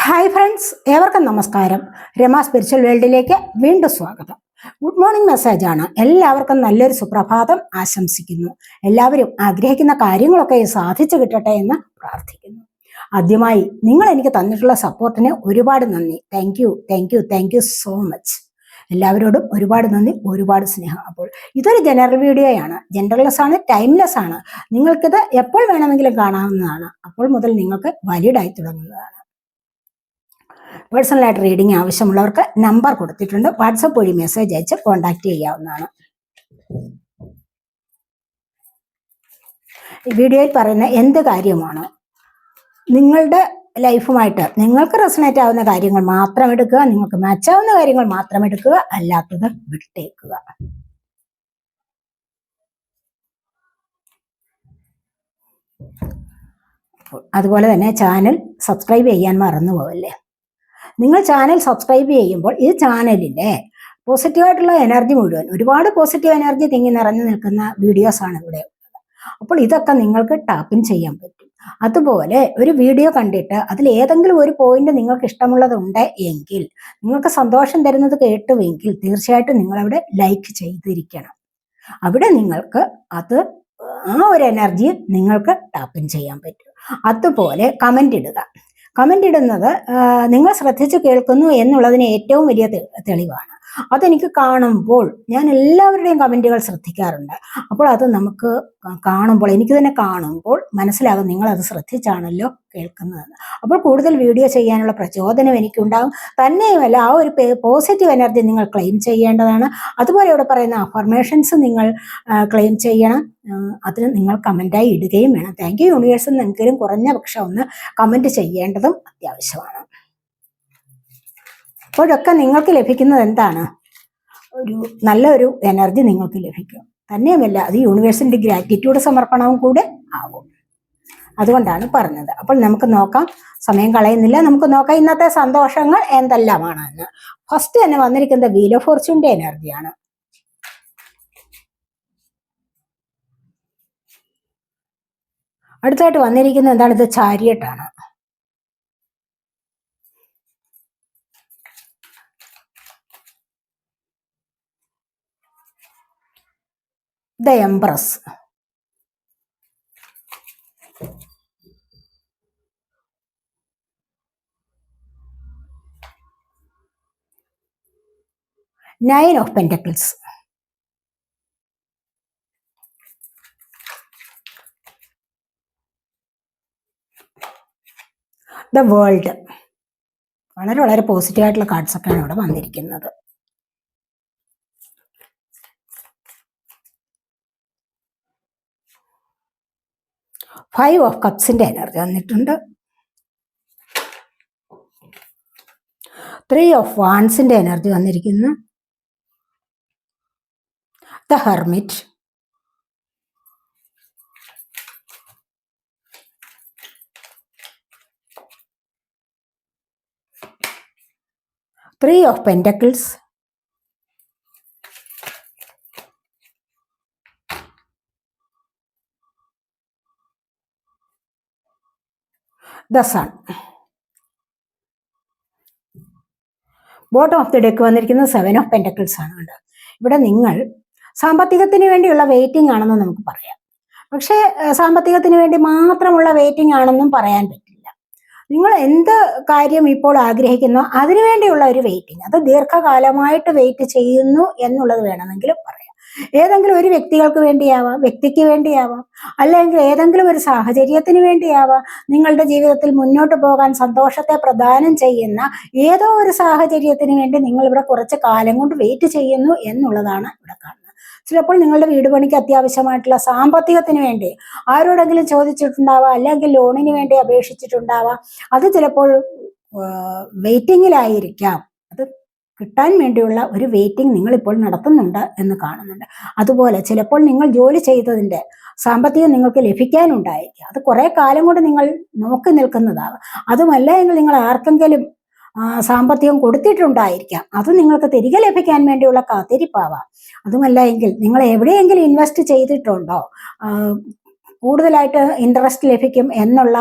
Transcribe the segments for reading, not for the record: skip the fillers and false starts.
Hi friends, ഏവർക്കും നമസ്കാരം. Rama spiritual വേൾഡിലേക്ക് വീണ്ടും സ്വാഗതം. ഗുഡ് മോർണിംഗ് മെസ്സേജാണ്. എല്ലാവർക്കും നല്ലൊരു സുപ്രഭാതം ആശംസിക്കുന്നു. എല്ലാവരും ആഗ്രഹിക്കുന്ന കാര്യങ്ങളൊക്കെ സാധിച്ചു കിട്ടട്ടെ എന്ന് പ്രാർത്ഥിക്കുന്നു. ആദ്യമായി നിങ്ങൾ എനിക്ക് തന്നിട്ടുള്ള സപ്പോർട്ടിന് ഒരുപാട് നന്ദി. Thank you so much. എല്ലാവരോടും ഒരുപാട് നന്ദി, ഒരുപാട് സ്നേഹം. അപ്പോൾ ഇതൊരു ജനറൽ വീഡിയോയാണ്, ജെൻഡർലെസ് ആണ്, ടൈംലെസ് ആണ്. നിങ്ങൾക്കിത് എപ്പോൾ വേണമെങ്കിലും കാണാവുന്നതാണ്. അപ്പോൾ മുതൽ നിങ്ങൾക്ക് വാലിഡായി തുടങ്ങുന്നതാണ്. പേഴ്സണലായിട്ട് റീഡിംഗ് ആവശ്യമുള്ളവർക്ക് നമ്പർ കൊടുത്തിട്ടുണ്ട്. വാട്സപ്പ് വഴി മെസ്സേജ് അയച്ച് കോൺടാക്ട് ചെയ്യാവുന്നതാണ്. ഈ വീഡിയോയിൽ പറയുന്ന എന്ത് കാര്യമാണ് നിങ്ങളുടെ ലൈഫുമായിട്ട് നിങ്ങൾക്ക് റെസണേറ്റ് ആവുന്ന കാര്യങ്ങൾ മാത്രം എടുക്കുക, നിങ്ങൾക്ക് മാച്ചാവുന്ന കാര്യങ്ങൾ മാത്രം എടുക്കുക, അല്ലാത്തത് വിട്ടേക്കുക. അതുപോലെ തന്നെ ചാനൽ സബ്സ്ക്രൈബ് ചെയ്യാൻ മറന്നു പോവല്ലേ. നിങ്ങൾ ചാനൽ സബ്സ്ക്രൈബ് ചെയ്യുമ്പോൾ ഈ ചാനലിലെ പോസിറ്റീവായിട്ടുള്ള എനർജി മുഴുവൻ, ഒരുപാട് പോസിറ്റീവ് എനർജി തിങ്ങി നിറഞ്ഞു നിൽക്കുന്ന വീഡിയോസാണ് ഇവിടെ ഉള്ളത്. അപ്പോൾ ഇതൊക്കെ നിങ്ങൾക്ക് ടാപ്പിൻ ചെയ്യാൻ പറ്റും. അതുപോലെ ഒരു വീഡിയോ കണ്ടിട്ട് അതിൽ ഏതെങ്കിലും ഒരു പോയിന്റ് നിങ്ങൾക്ക് ഇഷ്ടമുള്ളതുണ്ട് എങ്കിൽ, നിങ്ങൾക്ക് സന്തോഷം തരുന്നത് കേട്ടുവെങ്കിൽ തീർച്ചയായിട്ടും നിങ്ങളവിടെ ലൈക്ക് ചെയ്തിരിക്കണം. അവിടെ നിങ്ങൾക്ക് അത് ആ ഒരു എനർജി നിങ്ങൾക്ക് ടാപ്പിൻ ചെയ്യാൻ പറ്റും. അതുപോലെ കമന്റ് ഇടുക. കമന്റ് ഇടുന്നത് നിങ്ങൾ ശ്രദ്ധിച്ചു കേൾക്കുന്നു എന്നുള്ളതിന് ഏറ്റവും വലിയ തെളിവാണ്. അതെനിക്ക് കാണുമ്പോൾ ഞാൻ എല്ലാവരുടെയും കമന്റുകൾ ശ്രദ്ധിക്കാറുണ്ട്. അപ്പോൾ അത് നമുക്ക് കാണുമ്പോൾ, എനിക്ക് തന്നെ കാണുമ്പോൾ മനസ്സിലാകും നിങ്ങൾ അത് ശ്രദ്ധിച്ചാണല്ലോ കേൾക്കുന്നതെന്ന്. അപ്പോൾ കൂടുതൽ വീഡിയോ ചെയ്യാനുള്ള പ്രചോദനം എനിക്കുണ്ടാകും. തന്നെയുമല്ല, ആ ഒരു പോസിറ്റീവ് എനർജി നിങ്ങൾ ക്ലെയിം ചെയ്യേണ്ടതാണ്. അതുപോലെ ഇവിടെ പറയുന്ന അഫർമേഷൻസ് നിങ്ങൾ ക്ലെയിം ചെയ്യണം. അതിന് നിങ്ങൾ കമന്റായി ഇടുകയും വേണം. താങ്ക് യു യൂണിവേഴ്സ് എന്നെങ്കിലും കുറഞ്ഞ പക്ഷം ഒന്ന് കമന്റ് ചെയ്യേണ്ടതും അത്യാവശ്യമാണ്. അപ്പോഴൊക്കെ നിങ്ങൾക്ക് ലഭിക്കുന്നത് എന്താണ്? ഒരു നല്ലൊരു എനർജി നിങ്ങൾക്ക് ലഭിക്കും. തന്നെയുമല്ല, അത് യൂണിവേഴ്സിന്റെ ഗ്രാറ്റിറ്റ്യൂഡ് സമർപ്പണവും കൂടെ ആവും. അതുകൊണ്ടാണ് പറഞ്ഞത്. അപ്പോൾ നമുക്ക് നോക്കാം, സമയം കളയുന്നില്ല, നമുക്ക് നോക്കാം ഇന്നത്തെ സന്തോഷങ്ങൾ എന്തെല്ലാമാണെന്ന്. ഫസ്റ്റ് തന്നെ വന്നിരിക്കുന്നത് വീൽ ഓഫ് ഫോർച്യൂണിന്റെ എനർജിയാണ്. അടുത്തായിട്ട് വന്നിരിക്കുന്നത് എന്താണ്? ഇത് ചാരിയട്ടാണ്. The empress. Nine of pentacles. The world. വളരെ വളരെ പോസിറ്റീവ് ആയിട്ടുള്ള കാർഡ്സ് ഒക്കെയാണ് ഇവിടെ വന്നിരിക്കുന്നത്. ഫൈവ് ഓഫ് കപ്സിന്റെ എനർജി വന്നിട്ടുണ്ട്. ത്രീ ഓഫ് വാൺസിന്റെ എനർജി വന്നിരിക്കുന്നു. The hermit. Three of pentacles. The sun. Bottom of the deck വന്നിരിക്കുന്നത് സെവൻ ഓഫ് പെന്റക്കിൾസ് ആണ്. ഇവിടെ നിങ്ങൾ സാമ്പത്തികത്തിന് വേണ്ടിയുള്ള വെയിറ്റിംഗ് ആണെന്ന് നമുക്ക് പറയാം. പക്ഷേ സാമ്പത്തികത്തിന് വേണ്ടി മാത്രമുള്ള വെയിറ്റിംഗ് ആണെന്നും പറയാൻ പറ്റില്ല. നിങ്ങൾ എന്ത് കാര്യം ഇപ്പോൾ ആഗ്രഹിക്കുന്നോ അതിനുവേണ്ടിയുള്ള ഒരു വെയിറ്റിംഗ്, അത് ദീർഘകാലമായിട്ട് വെയിറ്റ് ചെയ്യുന്നു എന്നുള്ളത് വേണമെങ്കിലും പറയാം. ഏതെങ്കിലും ഒരു വ്യക്തിക്ക് വേണ്ടിയാവാം, അല്ലെങ്കിൽ ഏതെങ്കിലും ഒരു സാഹചര്യത്തിന് വേണ്ടിയാവാം. നിങ്ങളുടെ ജീവിതത്തിൽ മുന്നോട്ട് പോകാൻ സന്തോഷത്തെ പ്രദാനം ചെയ്യുന്ന ഏതോ ഒരു സാഹചര്യത്തിന് വേണ്ടി നിങ്ങൾ ഇവിടെ കുറച്ച് കാലം കൊണ്ട് വെയിറ്റ് ചെയ്യുന്നു എന്നുള്ളതാണ് ഇവിടെ കാണുന്നത്. ചിലപ്പോൾ നിങ്ങളുടെ വീട് പണിക്ക് അത്യാവശ്യമായിട്ടുള്ള സാമ്പത്തികത്തിന് വേണ്ടി ആരോടെങ്കിലും ചോദിച്ചിട്ടുണ്ടാവാം, അല്ലെങ്കിൽ ലോണിന് വേണ്ടി അപേക്ഷിച്ചിട്ടുണ്ടാവാം. അത് ചിലപ്പോൾ വെയിറ്റിങ്ങിലായിരിക്കാം. അത് കിട്ടാൻ വേണ്ടിയുള്ള ഒരു വെയിറ്റിംഗ് നിങ്ങളിപ്പോൾ നടത്തുന്നുണ്ട് എന്ന് കാണുന്നുണ്ട്. അതുപോലെ ചിലപ്പോൾ നിങ്ങൾ ജോലി ചെയ്തതിൻ്റെ സാമ്പത്തികം നിങ്ങൾക്ക് ലഭിക്കാനുണ്ടായിരിക്കും. അത് കുറേ കാലം കൊണ്ട് നിങ്ങൾ നോക്കി നിൽക്കുന്നതാവാം. അതുമല്ല എങ്കിൽ നിങ്ങൾ ആർക്കെങ്കിലും സാമ്പത്തികം കൊടുത്തിട്ടുണ്ടായിരിക്കാം. അത് നിങ്ങൾക്ക് തിരികെ ലഭിക്കാൻ വേണ്ടിയുള്ള കാത്തിരിപ്പാവാം. അതുമല്ല എങ്കിൽ നിങ്ങൾ എവിടെയെങ്കിലും ഇൻവെസ്റ്റ് ചെയ്തിട്ടുണ്ടോ, കൂടുതലായിട്ട് ഇൻട്രസ്റ്റ് ലഭിക്കും എന്നുള്ള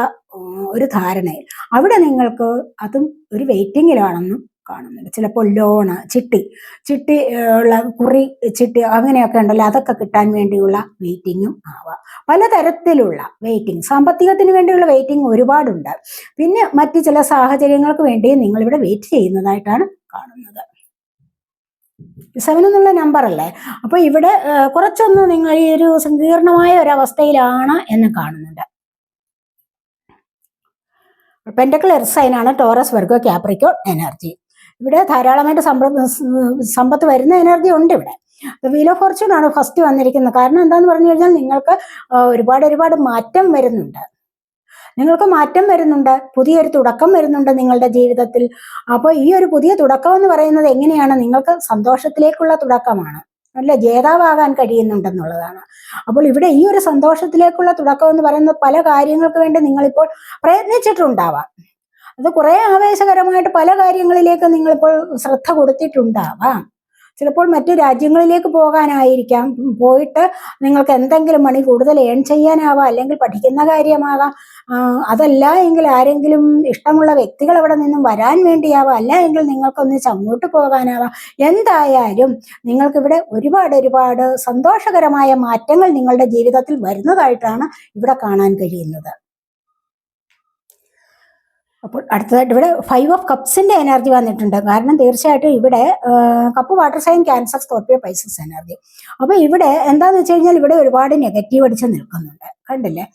ഒരു ധാരണയിൽ അവിടെ നിങ്ങൾക്ക് അതും ഒരു വെയിറ്റിങ്ങിലാണെന്നും കാണുന്നുണ്ട്. ചിലപ്പോൾ ലോണ്, ചിട്ടി ഉള്ള കുറി ചിട്ടി അങ്ങനെയൊക്കെ ഉണ്ടല്ലോ, അതൊക്കെ കിട്ടാൻ വേണ്ടിയുള്ള വെയിറ്റിങ്ങും ആവാം. പലതരത്തിലുള്ള വെയിറ്റിംഗ്, സാമ്പത്തികത്തിന് വേണ്ടിയുള്ള വെയിറ്റിംഗ് ഒരുപാടുണ്ട്. പിന്നെ മറ്റു ചില സാഹചര്യങ്ങൾക്ക് വേണ്ടി നിങ്ങളിവിടെ വെയിറ്റ് ചെയ്യുന്നതായിട്ടാണ് കാണുന്നത്. 7 എന്നുള്ള നമ്പർ അല്ലേ, അപ്പൊ ഇവിടെ കുറച്ചൊന്ന് നിങ്ങൾ ഈ ഒരു സങ്കീർണമായ ഒരു അവസ്ഥയിലാണ് എന്ന് കാണുന്നുണ്ട്. പെന്റക്കിൾ എർത്ത് സൈനാണ് ടോറസ്, വെർഗോ, ക്യാപ്രിക്കോൺ എനർജി. ഇവിടെ ധാരാളമായിട്ട് സമ്പത്ത് വരുന്ന എനർജി ഉണ്ട് ഇവിടെ. വീൽ ഓഫ് ഫോർച്യൂൺ ആണ് ഫസ്റ്റ് വന്നിരിക്കുന്നത്. കാരണം എന്താന്ന് പറഞ്ഞു കഴിഞ്ഞാൽ നിങ്ങൾക്ക് ഒരുപാട് മാറ്റം വരുന്നുണ്ട്. പുതിയൊരു തുടക്കം വരുന്നുണ്ട് നിങ്ങളുടെ ജീവിതത്തിൽ. അപ്പോൾ ഈ ഒരു പുതിയ തുടക്കം എന്ന് പറയുന്നത് എങ്ങനെയാണ്? നിങ്ങൾക്ക് സന്തോഷത്തിലേക്കുള്ള തുടക്കമാണ്, അല്ലെ? ജേതാവാകാൻ കഴിയുന്നുണ്ടെന്നുള്ളതാണ്. അപ്പോൾ ഇവിടെ ഈ ഒരു സന്തോഷത്തിലേക്കുള്ള തുടക്കം എന്ന് പറയുന്നത് പല കാര്യങ്ങൾക്ക് വേണ്ടി നിങ്ങളിപ്പോൾ പ്രയത്നിച്ചിട്ടുണ്ടാവാം. അത് കുറെ ആവേശകരമായിട്ട് പല കാര്യങ്ങളിലേക്ക് നിങ്ങളിപ്പോൾ ശ്രദ്ധ കൊടുത്തിട്ടുണ്ടാവാം. ചിലപ്പോൾ മറ്റു രാജ്യങ്ങളിലേക്ക് പോകാനായിരിക്കാം. പോയിട്ട് നിങ്ങൾക്ക് എന്തെങ്കിലും മണി കൂടുതൽ ഏൺ ചെയ്യാനാവാം, അല്ലെങ്കിൽ പഠിക്കുന്ന കാര്യമാകാം. അതല്ല എങ്കിൽ ആരെങ്കിലും ഇഷ്ടമുള്ള വ്യക്തികൾ അവിടെ നിന്നും വരാൻ വേണ്ടിയാവാം, അല്ല എങ്കിൽ നിങ്ങൾക്കൊന്നിച്ച് അങ്ങോട്ട് പോകാനാവാം. എന്തായാലും നിങ്ങൾക്കിവിടെ ഒരുപാട് സന്തോഷകരമായ മാറ്റങ്ങൾ നിങ്ങളുടെ ജീവിതത്തിൽ വരുന്നതായിട്ടാണ് ഇവിടെ കാണാൻ കഴിയുന്നത്. അപ്പോൾ അടുത്തതായിട്ട് ഇവിടെ 5 ഓഫ് കപ്സിന്റെ എനർജി വന്നിട്ടുണ്ട്. കാരണം തീർച്ചയായിട്ടും ഇവിടെ cup, water sign, Cancer, Scorpio, Pisces energy. അപ്പൊ ഇവിടെ എന്താന്ന് വെച്ച് കഴിഞ്ഞാൽ ഇവിടെ ഒരുപാട് നെഗറ്റീവ് അടിച്ച് നിൽക്കുന്നുണ്ട്, കണ്ടില്ലേ?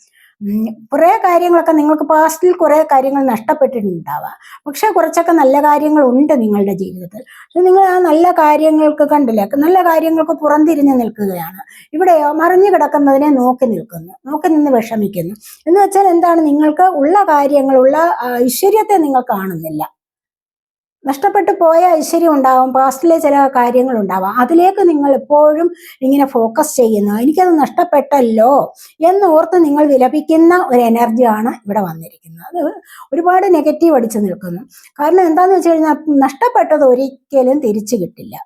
കുറെ കാര്യങ്ങളൊക്കെ നിങ്ങൾക്ക് പാസ്റ്റിൽ കുറെ കാര്യങ്ങൾ നഷ്ടപ്പെട്ടിട്ടുണ്ടാവാം. പക്ഷെ കുറച്ചൊക്കെ നല്ല കാര്യങ്ങളുണ്ട് നിങ്ങളുടെ ജീവിതത്തിൽ. നിങ്ങൾ ആ നല്ല കാര്യങ്ങൾക്ക്, കണ്ടില്ലേ, നല്ല കാര്യങ്ങൾക്ക് പുറംതിരിഞ്ഞു നിൽക്കുകയാണ്. ഇവിടെയോ മറിഞ്ഞു കിടക്കുന്നതിനെ നോക്കി നിന്ന് വിഷമിക്കുന്നു. എന്ന് വെച്ചാൽ എന്താണ്? നിങ്ങൾക്ക് ഉള്ള കാര്യങ്ങളുള്ള ഐശ്വര്യത്തെ നിങ്ങൾ കാണുന്നില്ല. നഷ്ടപ്പെട്ടു പോയ ഐശ്വര്യം ഉണ്ടാവും, പാസ്റ്റിലെ ചില കാര്യങ്ങൾ ഉണ്ടാവാം. അതിലേക്ക് നിങ്ങൾ എപ്പോഴും ഇങ്ങനെ ഫോക്കസ് ചെയ്യുന്നു. എനിക്കത് നഷ്ടപ്പെട്ടല്ലോ എന്നോർത്ത് നിങ്ങൾ വിലപിക്കുന്ന ഒരു എനർജിയാണ് ഇവിടെ വന്നിരിക്കുന്നത്. അത് ഒരുപാട് നെഗറ്റീവ് അടിച്ചു നിൽക്കുന്നു. കാരണം എന്താന്ന് വെച്ച് കഴിഞ്ഞാൽ നഷ്ടപ്പെട്ടത് ഒരിക്കലും തിരിച്ചു കിട്ടില്ല.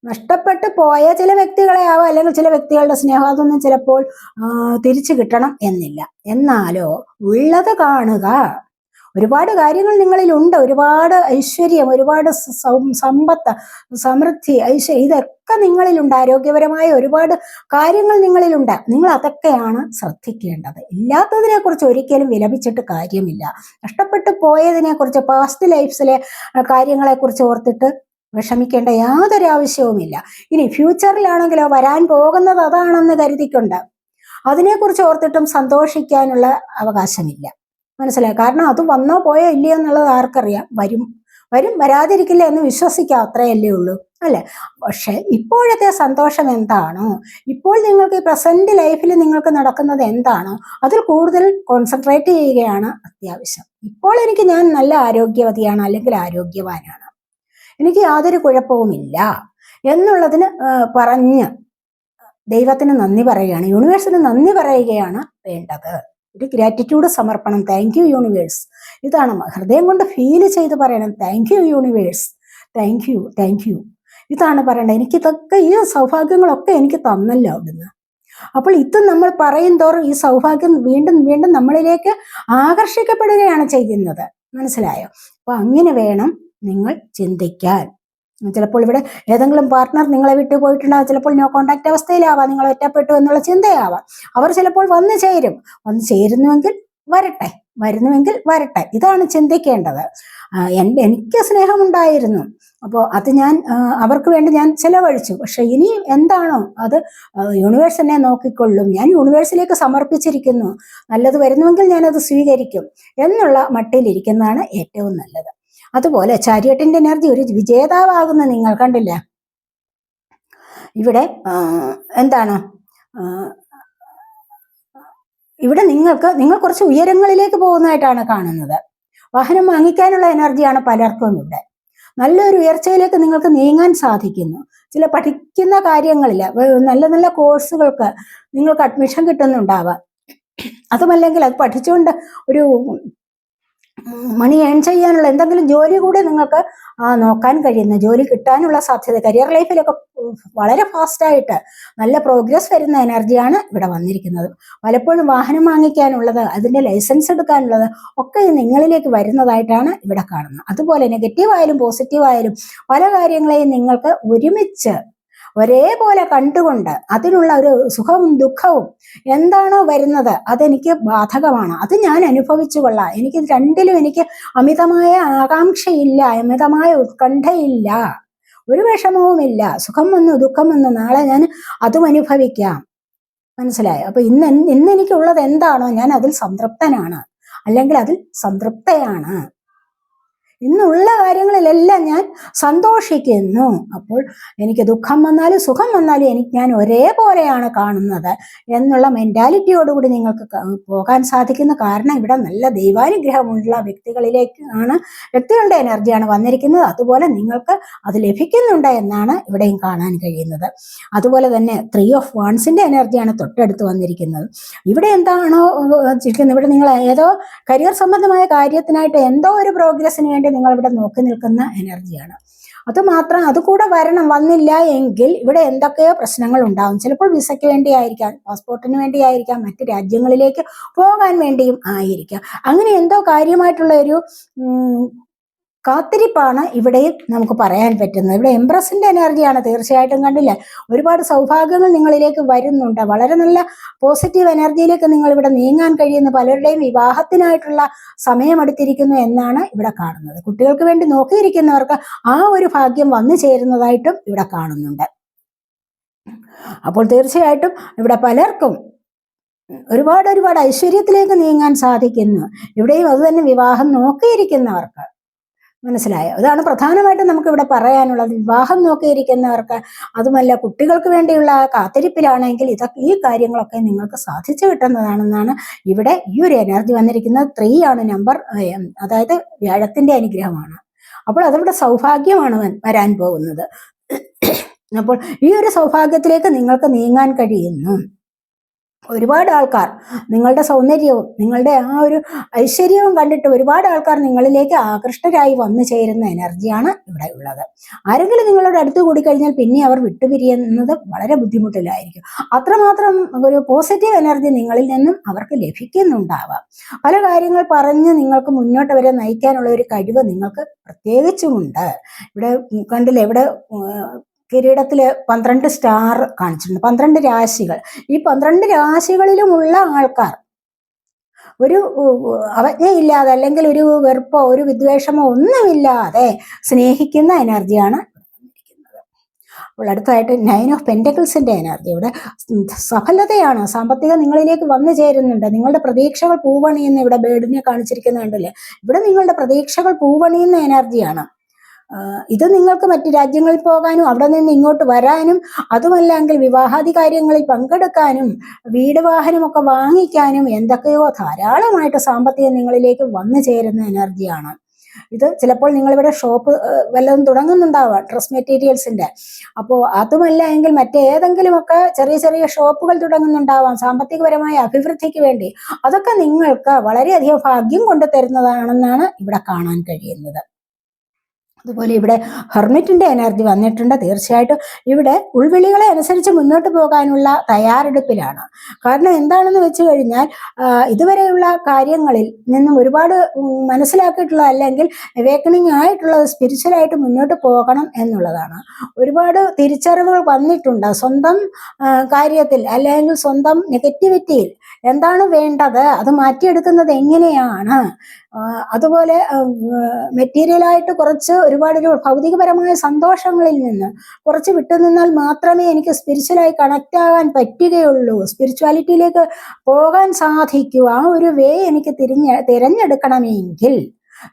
നഷ്ടപ്പെട്ടു പോയ ചില വ്യക്തികളെ ആവാം, അല്ലെങ്കിൽ ചില വ്യക്തികളുടെ സ്നേഹം, അതൊന്നും ചിലപ്പോൾ തിരിച്ചു കിട്ടണം എന്നില്ല. എന്നാലോ ഉള്ളത് കാണുക. ഒരുപാട് കാര്യങ്ങൾ നിങ്ങളിലുണ്ട്, ഒരുപാട് ഐശ്വര്യം, ഒരുപാട് സമ്പത്ത്, സമൃദ്ധി, ഐശ്വര്യം, ഇതൊക്കെ നിങ്ങളിലുണ്ട്. ആരോഗ്യപരമായ ഒരുപാട് കാര്യങ്ങൾ നിങ്ങളിലുണ്ട്. നിങ്ങൾ അതൊക്കെയാണ് ശ്രദ്ധിക്കേണ്ടത്. ഇല്ലാത്തതിനെ കുറിച്ച് ഒരിക്കലും വിലപിച്ചിട്ട് കാര്യമില്ല. നഷ്ടപ്പെട്ടു പോയതിനെ കുറിച്ച്, പാസ്റ്റ് ലൈഫ്സിലെ കാര്യങ്ങളെ കുറിച്ച് ഓർത്തിട്ട് വിഷമിക്കേണ്ട യാതൊരു ആവശ്യവുമില്ല. ഇനി ഫ്യൂച്ചറിലാണെങ്കിലോ വരാൻ പോകുന്നത് അതാണെന്ന് കരുതിക്കൊണ്ട് അതിനെക്കുറിച്ച് ഓർത്തിട്ടും സന്തോഷിക്കാനുള്ള അവകാശമില്ല. മനസ്സിലായി? കാരണം അത് വന്നോ പോയോ ഇല്ലയോ എന്നുള്ളത് ആർക്കറിയാം? വരും വരാതിരിക്കില്ല എന്ന് വിശ്വസിക്കാം, അത്രയല്ലേ ഉള്ളൂ, അല്ലെ? പക്ഷെ ഇപ്പോഴത്തെ സന്തോഷം എന്താണോ, ഇപ്പോൾ നിങ്ങൾക്ക് പ്രസന്റ് ലൈഫിൽ നിങ്ങൾക്ക് നടക്കുന്നത് എന്താണോ അതിൽ കൂടുതൽ കോൺസെൻട്രേറ്റ് ചെയ്യുകയാണ് അത്യാവശ്യം. ഇപ്പോൾ ഞാൻ നല്ല ആരോഗ്യവതിയാണ്, അല്ലെങ്കിൽ ആരോഗ്യവാനാണ്, എനിക്ക് യാതൊരു കുഴപ്പവുമില്ല എന്നുള്ളതിന് പറഞ്ഞ് ദൈവത്തിന് നന്ദി പറയുകയാണ്, യൂണിവേഴ്സിന് നന്ദി പറയുകയാണ് വേണ്ടത്. ഒരു ഗ്രാറ്റിറ്റ്യൂഡ് സമർപ്പണം. Thank you universe. ഇതാണ് ഹൃദയം കൊണ്ട് ഫീൽ ചെയ്ത് പറയണം. Thank you universe, thank you. ഇതാണ് പറയേണ്ടത്. എനിക്കിതൊക്കെ, ഈ സൗഭാഗ്യങ്ങളൊക്കെ എനിക്ക് തന്നല്ലോ അവിടുന്ന്. അപ്പോൾ ഇത് നമ്മൾ പറയും തോറും ഈ സൗഭാഗ്യം വീണ്ടും നമ്മളിലേക്ക് ആകർഷിക്കപ്പെടുകയാണ് ചെയ്യുന്നത്. മനസ്സിലായോ? അപ്പൊ അങ്ങനെ വേണം നിങ്ങൾ ചിന്തിക്കാൻ. ചിലപ്പോൾ ഇവിടെ ഏതെങ്കിലും പാർട്ട്ണർ നിങ്ങളെ വിട്ടു പോയിട്ടുണ്ടാവും. ചിലപ്പോൾ നോ കോണ്ടാക്ട് അവസ്ഥയിലാവാം, നിങ്ങൾ ഒറ്റപ്പെട്ടു എന്നുള്ള ചിന്തയാവാം. അവർ ചിലപ്പോൾ വന്നു ചേരുന്നുവെങ്കിൽ വരട്ടെ. ഇതാണ് ചിന്തിക്കേണ്ടത്. എനിക്ക് സ്നേഹമുണ്ടായിരുന്നു, അപ്പോൾ അത് ഞാൻ അവർക്ക് വേണ്ടി ഞാൻ ചെലവഴിച്ചു. പക്ഷെ ഇനി എന്താണോ അത് യൂണിവേഴ്സ് എന്നെ നോക്കിക്കൊള്ളും. ഞാൻ യൂണിവേഴ്സിലേക്ക് സമർപ്പിച്ചിരിക്കുന്നു. നല്ലത് വരുന്നുവെങ്കിൽ ഞാനത് സ്വീകരിക്കും എന്നുള്ള മട്ടിലിരിക്കുന്നതാണ് ഏറ്റവും നല്ലത്. അതുപോലെ ചാരിയറ്റിന്റെ എനർജി, ഒരു വിജേതാവാകുന്ന നിങ്ങൾ, കണ്ടില്ല? ഇവിടെ എന്താണ്? ഇവിടെ നിങ്ങൾ കുറച്ച് ഉയരങ്ങളിലേക്ക് പോകുന്നതായിട്ടാണ് കാണുന്നത്. വാഹനം വാങ്ങിക്കാനുള്ള എനർജിയാണ് പലർക്കും ഇവിടെ. നല്ലൊരു ഉയർച്ചയിലേക്ക് നിങ്ങൾക്ക് നീങ്ങാൻ സാധിക്കുന്നു. ചില പഠിക്കുന്ന കാര്യങ്ങളിൽ നല്ല കോഴ്സുകൾക്ക് നിങ്ങൾക്ക് അഡ്മിഷൻ കിട്ടുന്നുണ്ടാവാം. അതുമല്ലെങ്കിൽ അത് പഠിച്ചുകൊണ്ട് ഒരു മണി ഏൺ ചെയ്യാനുള്ള എന്തെങ്കിലും ജോലി കൂടി നിങ്ങൾക്ക് നോക്കാൻ കഴിയുന്ന, ജോലി കിട്ടാനുള്ള സാധ്യത, കരിയർ ലൈഫിലൊക്കെ വളരെ ഫാസ്റ്റായിട്ട് നല്ല പ്രോഗ്രസ് വരുന്ന എനർജിയാണ് ഇവിടെ വന്നിരിക്കുന്നത്. പലപ്പോഴും വാഹനം വാങ്ങിക്കാനുള്ളത്, അതിൻ്റെ ലൈസൻസ് എടുക്കാനുള്ളത് ഒക്കെ നിങ്ങളിലേക്ക് വരുന്നതായിട്ടാണ് ഇവിടെ കാണുന്നത്. അതുപോലെ നെഗറ്റീവായാലും പോസിറ്റീവായാലും പല കാര്യങ്ങളെയും നിങ്ങൾക്ക് ഒരുമിച്ച് ഒരേപോലെ കണ്ടുകൊണ്ട് അതിനുള്ള ഒരു സുഖവും ദുഃഖവും എന്താണോ വരുന്നത് അതെനിക്ക് ബാധകമാണ്, അത് ഞാൻ അനുഭവിച്ചു കൊള്ളാം, എനിക്ക് രണ്ടിലും എനിക്ക് അമിതമായ ആകാംക്ഷയില്ല, അമിതമായ ഉത്കണ്ഠയില്ല, ഒരു വിഷമവുമില്ല, സുഖം വന്നു ദുഃഖം വന്നു നാളെ ഞാൻ അതും അനുഭവിക്കാം. മനസ്സിലായോ? അപ്പൊ ഇന്ന് എനിക്കുള്ളത് എന്താണോ ഞാൻ അതിൽ സംതൃപ്തനാണ്, അല്ലെങ്കിൽ അതിൽ സംതൃപ്തയാണ്. ഇന്നുള്ള കാര്യങ്ങളിലെല്ലാം ഞാൻ സന്തോഷിക്കുന്നു. അപ്പോൾ എനിക്ക് ദുഃഖം വന്നാലും സുഖം വന്നാലും ഞാൻ ഒരേപോലെയാണ് കാണുന്നത് എന്നുള്ള മെന്റാലിറ്റിയോടുകൂടി നിങ്ങൾക്ക് പോകാൻ സാധിക്കുന്ന കാരണം ഇവിടെ നല്ല ദൈവാനുഗ്രഹമുള്ള വ്യക്തികളുടെ എനർജിയാണ് വന്നിരിക്കുന്നത്. അതുപോലെ നിങ്ങൾക്ക് അത് ലഭിക്കുന്നുണ്ട് എന്നാണ് ഇവിടെയും കാണാൻ കഴിയുന്നത്. അതുപോലെ തന്നെ 3 of Wands എനർജിയാണ് തൊട്ടടുത്ത് വന്നിരിക്കുന്നത്. ഇവിടെ എന്താണോ ചിരിക്കുന്നത്, ഇവിടെ നിങ്ങൾ ഏതോ കരിയർ സംബന്ധമായ കാര്യത്തിനായിട്ട് എന്തോ ഒരു പ്രോഗ്രസിന് വേണ്ടി നിങ്ങൾ ഇവിടെ നോക്കി നിൽക്കുന്ന എനർജിയാണ്. അതുകൂടെ വന്നില്ല എങ്കിൽ ഇവിടെ എന്തൊക്കെയോ പ്രശ്നങ്ങൾ ഉണ്ടാകും. ചിലപ്പോൾ വിസയ്ക്ക് വേണ്ടിയായിരിക്കാം, പാസ്പോർട്ടിന് വേണ്ടിയായിരിക്കാം, മറ്റ് രാജ്യങ്ങളിലേക്ക് പോകാൻ വേണ്ടിയും ആയിരിക്കാം. അങ്ങനെ എന്തോ കാര്യമായിട്ടുള്ള ഒരു കാത്തിരിപ്പാണ് ഇവിടെയും നമുക്ക് പറയാൻ പറ്റുന്നത്. ഇവിടെ എംപ്രസിന്റെ എനർജിയാണ്. തീർച്ചയായിട്ടും കണ്ടില്ലേ, ഒരുപാട് സൗഭാഗ്യങ്ങൾ നിങ്ങളിലേക്ക് വരുന്നുണ്ട്. വളരെ നല്ല പോസിറ്റീവ് എനർജിയിലേക്ക് നിങ്ങൾ ഇവിടെ നീങ്ങാൻ കഴിയുന്ന പലരുടെയും വിവാഹത്തിനായിട്ടുള്ള സമയമെടുത്തിരിക്കുന്നു എന്നാണ് ഇവിടെ കാണുന്നത്. കുട്ടികൾക്ക് വേണ്ടി നോക്കിയിരിക്കുന്നവർക്ക് ആ ഒരു ഭാഗ്യം വന്നു ചേരുന്നതായിട്ടും ഇവിടെ കാണുന്നുണ്ട്. അപ്പോൾ തീർച്ചയായിട്ടും ഇവിടെ പലർക്കും ഒരുപാട് ഐശ്വര്യത്തിലേക്ക് നീങ്ങാൻ സാധിക്കുന്നു. ഇവിടെയും അത് തന്നെ വിവാഹം നോക്കിയിരിക്കുന്നവർക്ക്. മനസ്സിലായോ? അതാണ് പ്രധാനമായിട്ടും നമുക്ക് ഇവിടെ പറയാനുള്ളത്. വിവാഹം നോക്കിയിരിക്കുന്നവർക്ക്, അതുമല്ല കുട്ടികൾക്ക് വേണ്ടിയുള്ള കാത്തിരിപ്പിലാണെങ്കിൽ ഈ കാര്യങ്ങളൊക്കെ നിങ്ങൾക്ക് സാധിച്ചു കിട്ടുന്നതാണെന്നാണ് ഇവിടെ ഈ ഒരു എനർജി വന്നിരിക്കുന്നത്. 3 ആണ് നമ്പർ, അതായത് വ്യാഴത്തിന്റെ അനുഗ്രഹമാണ്. അപ്പോൾ അതിവിടെ സൗഭാഗ്യമാണ് വരാൻ പോകുന്നത്. അപ്പോൾ ഈ ഒരു സൗഭാഗ്യത്തിലേക്ക് നിങ്ങൾക്ക് നീങ്ങാൻ കഴിയുന്നു. ഒരുപാട് ആൾക്കാർ നിങ്ങളുടെ സൗന്ദര്യവും നിങ്ങളുടെ ആ ഒരു ഐശ്വര്യവും കണ്ടിട്ട് ഒരുപാട് ആൾക്കാർ നിങ്ങളിലേക്ക് ആകൃഷ്ടരായി വന്നു ചേരുന്ന എനർജിയാണ് ഇവിടെ ഉള്ളത്. ആരെങ്കിലും നിങ്ങളുടെ അടുത്ത് കൂടി കഴിഞ്ഞാൽ പിന്നെ അവർ വിട്ടുപിരിയുന്നത് വളരെ ബുദ്ധിമുട്ടിലായിരിക്കും. അത്രമാത്രം ഒരു പോസിറ്റീവ് എനർജി നിങ്ങളിൽ നിന്നും അവർക്ക് ലഭിക്കുന്നുണ്ടാവാം. പല കാര്യങ്ങൾ പറഞ്ഞ് നിങ്ങൾക്ക് മുന്നോട്ട് വരെ നയിക്കാനുള്ള ഒരു കഴിവ് നിങ്ങൾക്ക് പ്രത്യേകിച്ചുമുണ്ട്. ഇവിടെ കണ്ടില്ലേ, ഇവിടെ കിരീടത്തില് 12 സ്റ്റാർ കാണിച്ചിട്ടുണ്ട്, 12 രാശികൾ. ഈ 12 രാശികളിലുമുള്ള ആൾക്കാർ ഒരു അവജ്ഞയില്ലാതെ, അല്ലെങ്കിൽ ഒരു വെറുപ്പോ ഒരു വിദ്വേഷമോ ഒന്നുമില്ലാതെ സ്നേഹിക്കുന്ന എനർജിയാണ് ഇരിക്കുന്നത്. അപ്പോൾ അടുത്തതായിട്ട് 9 of Pentacles എനർജി. ഇവിടെ സഫലതയാണ്, സാമ്പത്തികം നിങ്ങളിലേക്ക് വന്നു ചേരുന്നുണ്ട്. നിങ്ങളുടെ പ്രതീക്ഷകൾ പൂവണിയുന്ന, ഇവിടെ ബേഡിനെ കാണിച്ചിരിക്കുന്നുണ്ടല്ലേ, ഇവിടെ നിങ്ങളുടെ പ്രതീക്ഷകൾ പൂവണിയുന്ന എനർജിയാണ്. ഇത് നിങ്ങൾക്ക് മറ്റു രാജ്യങ്ങളിൽ പോകാനും അവിടെ നിന്ന് ഇങ്ങോട്ട് വരാനും, അതുമല്ലെങ്കിൽ വിവാഹാദി കാര്യങ്ങളിൽ പങ്കെടുക്കാനും, വീട് വാഹനമൊക്കെ വാങ്ങിക്കാനും എന്തൊക്കെയോ ധാരാളമായിട്ട് സാമ്പത്തികം നിങ്ങളിലേക്ക് വന്നു ചേരുന്ന എനർജിയാണ്. ഇത് ചിലപ്പോൾ നിങ്ങളിവിടെ ഷോപ്പ് വല്ലതും തുടങ്ങുന്നുണ്ടാവാം, ഡ്രസ് മെറ്റീരിയൽസിന്റെ. അപ്പോൾ അതുമല്ല എങ്കിൽ മറ്റേതെങ്കിലുമൊക്കെ ചെറിയ ഷോപ്പുകൾ തുടങ്ങുന്നുണ്ടാവാം സാമ്പത്തികപരമായ അഭിവൃദ്ധിക്ക് വേണ്ടി. അതൊക്കെ നിങ്ങൾക്ക് വളരെയധികം ഭാഗ്യം കൊണ്ടു തരുന്നതാണെന്നാണ് ഇവിടെ കാണാൻ കഴിയുന്നത്. അതുപോലെ ഇവിടെ ഹെർമിറ്റിന്റെ എനർജി വന്നിട്ടുണ്ട്. തീർച്ചയായിട്ടും ഇവിടെ ഉൾവിളികളെ അനുസരിച്ച് മുന്നോട്ട് പോകാനുള്ള തയ്യാറെടുപ്പിലാണ്. കാരണം എന്താണെന്ന് വെച്ച് കഴിഞ്ഞാൽ ഇതുവരെയുള്ള കാര്യങ്ങളിൽ നിന്നും ഒരുപാട് മനസ്സിലാക്കിയിട്ടുള്ള, അല്ലെങ്കിൽ അവേക്കണിങ് ആയിട്ടുള്ളത് സ്പിരിച്വലായിട്ട് മുന്നോട്ട് പോകണം എന്നുള്ളതാണ്. ഒരുപാട് തിരിച്ചറിവുകൾ വന്നിട്ടുണ്ട്. സ്വന്തം കാര്യത്തിൽ അല്ലെങ്കിൽ സ്വന്തം നെഗറ്റിവിറ്റിയിൽ എന്താണ് വേണ്ടത്, അത് മാറ്റിയെടുക്കുന്നത് എങ്ങനെയാണ്, അതുപോലെ മെറ്റീരിയലായിട്ട് കുറച്ച് ഒരുപാട് ഭൗതികപരമായ സന്തോഷങ്ങളിൽ നിന്ന് കുറച്ച് വിട്ടുനിന്നാൽ മാത്രമേ എനിക്ക് സ്പിരിച്വലായി കണക്റ്റ് ആകാൻ പറ്റുകയുള്ളൂ, സ്പിരിച്വാലിറ്റിയിലേക്ക് പോകാൻ സാധിക്കൂ, ആ ഒരു വേ എനിക്ക് തിരഞ്ഞെടുക്കണമെങ്കിൽ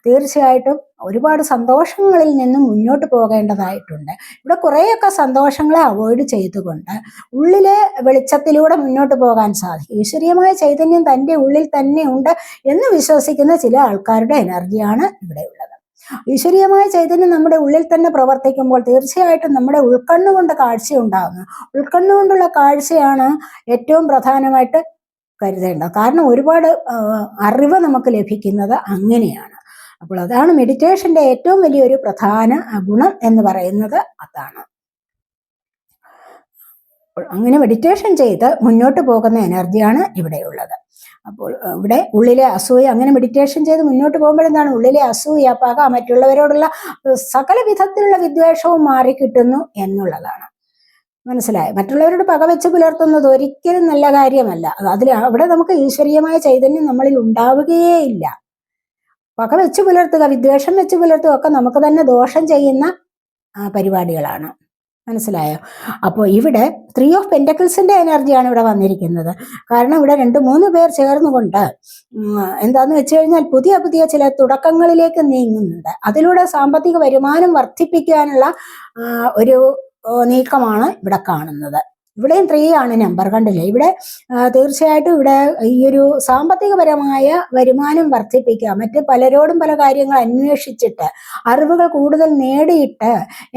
തീർച്ചയായിട്ടും ഒരുപാട് സന്തോഷങ്ങളിൽ നിന്നും മുന്നോട്ട് പോകേണ്ടതായിട്ടുണ്ട്. ഇവിടെ കുറേയൊക്കെ സന്തോഷങ്ങളെ അവോയ്ഡ് ചെയ്തുകൊണ്ട് ഉള്ളിലെ വെളിച്ചത്തിലൂടെ മുന്നോട്ട് പോകാൻ സാധിക്കും. ഈശ്വരീയമായ ചൈതന്യം തൻ്റെ ഉള്ളിൽ തന്നെ ഉണ്ട് എന്ന് വിശ്വസിക്കുന്ന ചില ആൾക്കാരുടെ എനർജിയാണ് ഇവിടെ ഉള്ളത്. ഈശ്വരീയമായ ചൈതന്യം നമ്മുടെ ഉള്ളിൽ തന്നെ പ്രവർത്തിക്കുമ്പോൾ തീർച്ചയായിട്ടും നമ്മുടെ ഉൾക്കണ്ണുകൊണ്ട് കാഴ്ച ഉണ്ടാകുന്നു. ഉൾക്കണ്ണുകൊണ്ടുള്ള കാഴ്ചയാണ് ഏറ്റവും പ്രധാനമായിട്ട് കരുതേണ്ടത്. കാരണം ഒരുപാട് അറിവ് നമുക്ക് ലഭിക്കുന്നത് അങ്ങനെയാണ്. അപ്പോൾ അതാണ് മെഡിറ്റേഷന്റെ ഏറ്റവും വലിയൊരു പ്രധാന ഗുണം എന്ന് പറയുന്നത് അതാണ്. അങ്ങനെ മെഡിറ്റേഷൻ ചെയ്ത് മുന്നോട്ട് പോകുന്ന എനർജിയാണ് ഇവിടെയുള്ളത്. അപ്പോൾ ഇവിടെ ഉള്ളിലെ അസൂയ, അങ്ങനെ മെഡിറ്റേഷൻ ചെയ്ത് മുന്നോട്ട് പോകുമ്പോഴെന്താണ് ഉള്ളിലെ അസൂയ, പക, മറ്റുള്ളവരോടുള്ള സകല വിധത്തിലുള്ള വിദ്വേഷവും മാറിക്കിട്ടുന്നു എന്നുള്ളതാണ്. മനസ്സിലായി? മറ്റുള്ളവരോട് പക വെച്ച് പുലർത്തുന്നത് ഒരിക്കലും നല്ല കാര്യമല്ല. അവിടെ നമുക്ക് ഈശ്വരീയമായ ചൈതന്യം നമ്മളിൽ ഉണ്ടാവുകയേ ഇല്ല. പക വെച്ച് പുലർത്തുക, വിദ്വേഷം വെച്ച് പുലർത്തുക ഒക്കെ നമുക്ക് തന്നെ ദോഷം ചെയ്യുന്ന പരിപാടികളാണ്. മനസ്സിലായോ? അപ്പോൾ ഇവിടെ 3 ഓഫ് പെന്റക്കിൾസിന്റെ എനർജിയാണ് ഇവിടെ വന്നിരിക്കുന്നത്. കാരണം ഇവിടെ 2-3 പേർ ചേർന്നുകൊണ്ട് എന്താന്ന് വെച്ച് കഴിഞ്ഞാൽ പുതിയ പുതിയ ചില തുടക്കങ്ങളിലേക്ക് നീങ്ങുന്നുണ്ട്. അതിലൂടെ സാമ്പത്തിക വരുമാനം വർദ്ധിപ്പിക്കാനുള്ള ഒരു നീക്കമാണ് ഇവിടെ കാണുന്നത്. ഇവിടെയും 3 ആണ് നമ്പർ, കണ്ടില്ലേ? ഇവിടെ തീർച്ചയായിട്ടും ഇവിടെ ഈ ഒരു സാമ്പത്തികപരമായ വരുമാനം വർദ്ധിപ്പിക്കുക, മറ്റ് പലരോടും പല കാര്യങ്ങൾ അന്വേഷിച്ചിട്ട് അറിവുകൾ കൂടുതൽ നേടിയിട്ട്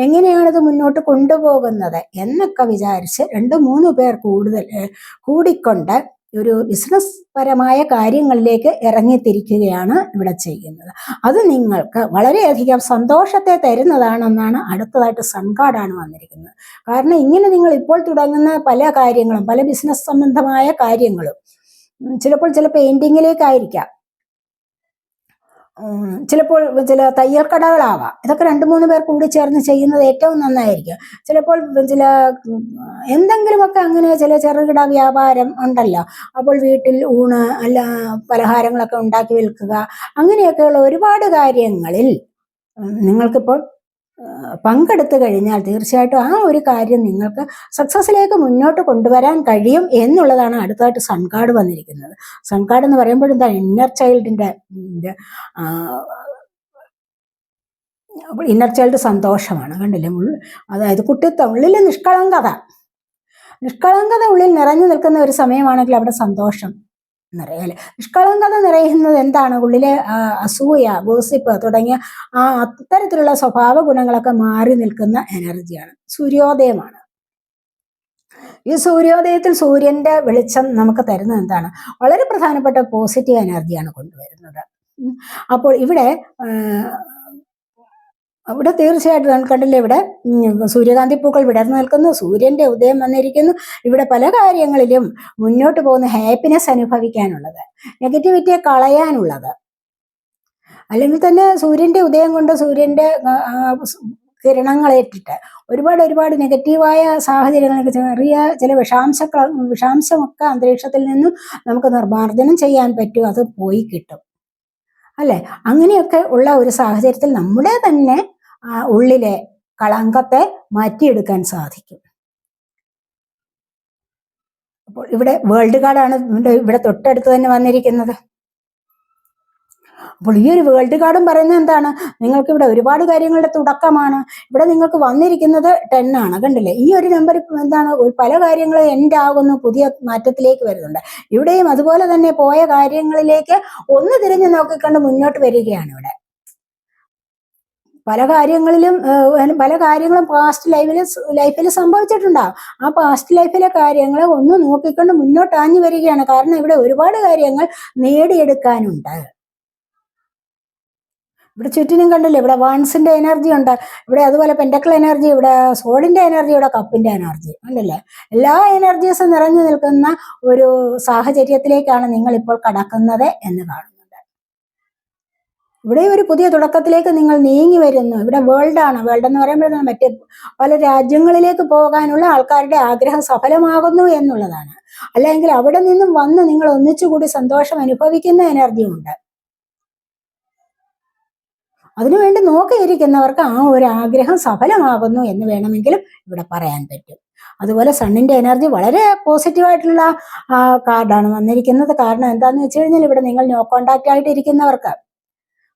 എങ്ങനെയാണിത് മുന്നോട്ട് കൊണ്ടുപോകുന്നത് എന്നൊക്കെ വിചാരിച്ച് 2-3 പേർ കൂടുതൽ കൂടിക്കൊണ്ട് ഒരു ബിസിനസ് പരമായ കാര്യങ്ങളിലേക്ക് ഇറങ്ങിത്തിരിക്കുകയാണ് ഇവിടെ ചെയ്യുന്നത്. അത് നിങ്ങൾക്ക് വളരെയധികം സന്തോഷത്തെ തരുന്നതാണെന്നാണ് അടുത്തതായിട്ട് സൺ കാർഡാണ് വന്നിരിക്കുന്നത്. കാരണം ഇങ്ങനെ നിങ്ങൾ ഇപ്പോൾ തുടങ്ങുന്ന പല കാര്യങ്ങളും, പല ബിസിനസ് സംബന്ധമായ കാര്യങ്ങളും, ചിലപ്പോൾ ചില പെയിന്റിങ്ങിലേക്കായിരിക്കാം, ചിലപ്പോൾ ചില തയ്യൽ കടകളാവാം. ഇതൊക്കെ 2-3 പേർ കൂടി ചേർന്ന് ചെയ്യുന്നത് ഏറ്റവും നന്നായിരിക്കും. ചിലപ്പോൾ ചില എന്തെങ്കിലുമൊക്കെ അങ്ങനെ ചില ചെറുകിട വ്യാപാരം ഉണ്ടല്ലോ. അപ്പോൾ വീട്ടിൽ ഊണ് അല്ല പലഹാരങ്ങളൊക്കെ ഉണ്ടാക്കി വിൽക്കുക, അങ്ങനെയൊക്കെയുള്ള ഒരുപാട് കാര്യങ്ങളിൽ നിങ്ങൾക്കിപ്പോൾ പങ്കെടുത്തു കഴിഞ്ഞാൽ തീർച്ചയായിട്ടും ആ ഒരു കാര്യം നിങ്ങൾക്ക് സക്സസിലേക്ക് മുന്നോട്ട് കൊണ്ടുവരാൻ കഴിയും എന്നുള്ളതാണ് അടുത്തായിട്ട് സൺ കാർഡ് വന്നിരിക്കുന്നത്. സൺ കാർഡ് എന്ന് പറയുമ്പോൾ എന്താ, ഇന്നർ ചൈൽഡിന്റെ ഇന്നർ ചൈൽഡ് സന്തോഷമാണ്. കണ്ടില്ലേ? അതായത് കുട്ടിത്വം, ഉള്ളിൽ നിഷ്കളങ്കത ഉള്ളിൽ നിറഞ്ഞു നിൽക്കുന്ന ഒരു സമയമാണെങ്കിൽ അവിടെ സന്തോഷം നിറയല്ലേ. നിഷ്കളങ്കത നിറയുന്നത് എന്താണ്? ഉള്ളിലെ അസൂയ, ഗോസിപ്പ് തുടങ്ങിയ അത്തരത്തിലുള്ള സ്വഭാവ ഗുണങ്ങളൊക്കെ മാറി നിൽക്കുന്ന എനർജിയാണ്. സൂര്യോദയമാണ്. ഈ സൂര്യോദയത്തിൽ സൂര്യന്റെ വെളിച്ചം നമുക്ക് തരുന്നത് എന്താണ്? വളരെ പ്രധാനപ്പെട്ട പോസിറ്റീവ് എനർജിയാണ് കൊണ്ടുവരുന്നത്. അപ്പോൾ ഇവിടെ തീർച്ചയായിട്ടും കണ്ടില്ലേ, ഇവിടെ സൂര്യകാന്തി പൂക്കൾ വിടർന്നു നിൽക്കുന്നു, സൂര്യന്റെ ഉദയം വന്നിരിക്കുന്നു. ഇവിടെ പല കാര്യങ്ങളിലും മുന്നോട്ട് പോകുന്ന ഹാപ്പിനെസ് അനുഭവിക്കാനുള്ളത്, നെഗറ്റിവിറ്റിയെ കളയാനുള്ളത്, അല്ലെങ്കിൽ തന്നെ സൂര്യന്റെ ഉദയം കൊണ്ട് സൂര്യന്റെ കിരണങ്ങളേറ്റിട്ട് ഒരുപാട് നെഗറ്റീവായ സാഹചര്യങ്ങൾക്ക് ചെറിയ ചില വിഷാംശമൊക്കെ അന്തരീക്ഷത്തിൽ നിന്നും നമുക്ക് നിർമ്മാർജ്ജനം ചെയ്യാൻ പറ്റും. അത് പോയി കിട്ടും അല്ലെ? അങ്ങനെയൊക്കെ ഉള്ള ഒരു സാഹചര്യത്തിൽ നമ്മുടെ തന്നെ ഉള്ളിലെ കളങ്കത്തെ മാറ്റിയെടുക്കാൻ സാധിക്കും. അപ്പോൾ ഇവിടെ വേൾഡ് കാർഡാണ് ഇവിടെ തൊട്ടടുത്ത് തന്നെ വന്നിരിക്കുന്നത്. അപ്പോൾ ഈ ഒരു വേൾഡ് കാർഡും പറയുന്നത് എന്താണ്? നിങ്ങൾക്ക് ഇവിടെ ഒരുപാട് കാര്യങ്ങളുടെ തുടക്കമാണ്. ഇവിടെ നിങ്ങൾക്ക് വന്നിരിക്കുന്നത് 10 ആണ്. കണ്ടില്ലേ? ഈ ഒരു നമ്പർ എന്താണ്? പല കാര്യങ്ങളും എൻഡ് ആകുന്നു, പുതിയ മാറ്റത്തിലേക്ക് വരുന്നുണ്ട്. ഇവിടെയും അതുപോലെ തന്നെ പോയ കാര്യങ്ങളിലേക്ക് ഒന്ന് തിരിഞ്ഞു നോക്കിക്കൊണ്ട് മുന്നോട്ട് വരികയാണ്. ഇവിടെ പല കാര്യങ്ങളും പാസ്റ്റ് ലൈഫിൽ സംഭവിച്ചിട്ടുണ്ടാവും. ആ പാസ്റ്റ് ലൈഫിലെ കാര്യങ്ങളെ ഒന്ന് നോക്കിക്കൊണ്ട് മുന്നോട്ട് ആഞ്ഞു വരികയാണ്. കാരണം ഇവിടെ ഒരുപാട് കാര്യങ്ങൾ നേടിയെടുക്കാനുണ്ട്. ഇവിടെ ചുറ്റിനും കണ്ടില്ലേ, ഇവിടെ വാൺസിന്റെ എനർജി ഉണ്ട്, ഇവിടെ അതുപോലെ പെന്റക്കിൾ എനർജി, ഇവിടെ സോളിന്റെ എനർജി, ഇവിടെ കപ്പിന്റെ എനർജി ഉണ്ടല്ലേ. എല്ലാ എനർജീസും നിറഞ്ഞു നിൽക്കുന്ന ഒരു സാഹചര്യത്തിലേക്കാണ് നിങ്ങൾ ഇപ്പോൾ കടക്കുന്നത് എന്ന് കാണുന്നുണ്ട്. ഇവിടെ ഒരു പുതിയ തുടക്കത്തിലേക്ക് നിങ്ങൾ നീങ്ങി വരുന്നു. ഇവിടെ വേൾഡാണ്. വേൾഡ് എന്ന് പറയുമ്പോഴാണ് മറ്റേ പല രാജ്യങ്ങളിലേക്ക് പോകാനുള്ള ആൾക്കാരുടെ ആഗ്രഹം സഫലമാകുന്നു എന്നുള്ളതാണ്. അല്ലെങ്കിൽ അവിടെ നിന്നും വന്ന് നിങ്ങൾ ഒന്നിച്ചുകൂടി സന്തോഷം അനുഭവിക്കുന്ന എനർജിയും ഉണ്ട്. അതിനുവേണ്ടി നോക്കിയിരിക്കുന്നവർക്ക് ആ ഒരു ആഗ്രഹം സഫലമാകുന്നു എന്ന് വേണമെങ്കിലും ഇവിടെ പറയാൻ പറ്റും. അതുപോലെ സണ്ണിന്റെ എനർജി വളരെ പോസിറ്റീവായിട്ടുള്ള കാർഡാണ് വന്നിരിക്കുന്നത്. കാരണം എന്താണെന്ന് വെച്ച് കഴിഞ്ഞാൽ ഇവിടെ നിങ്ങൾ നോ കോണ്ടാക്റ്റ് ആയിട്ട് ഇരിക്കുന്നവർക്ക്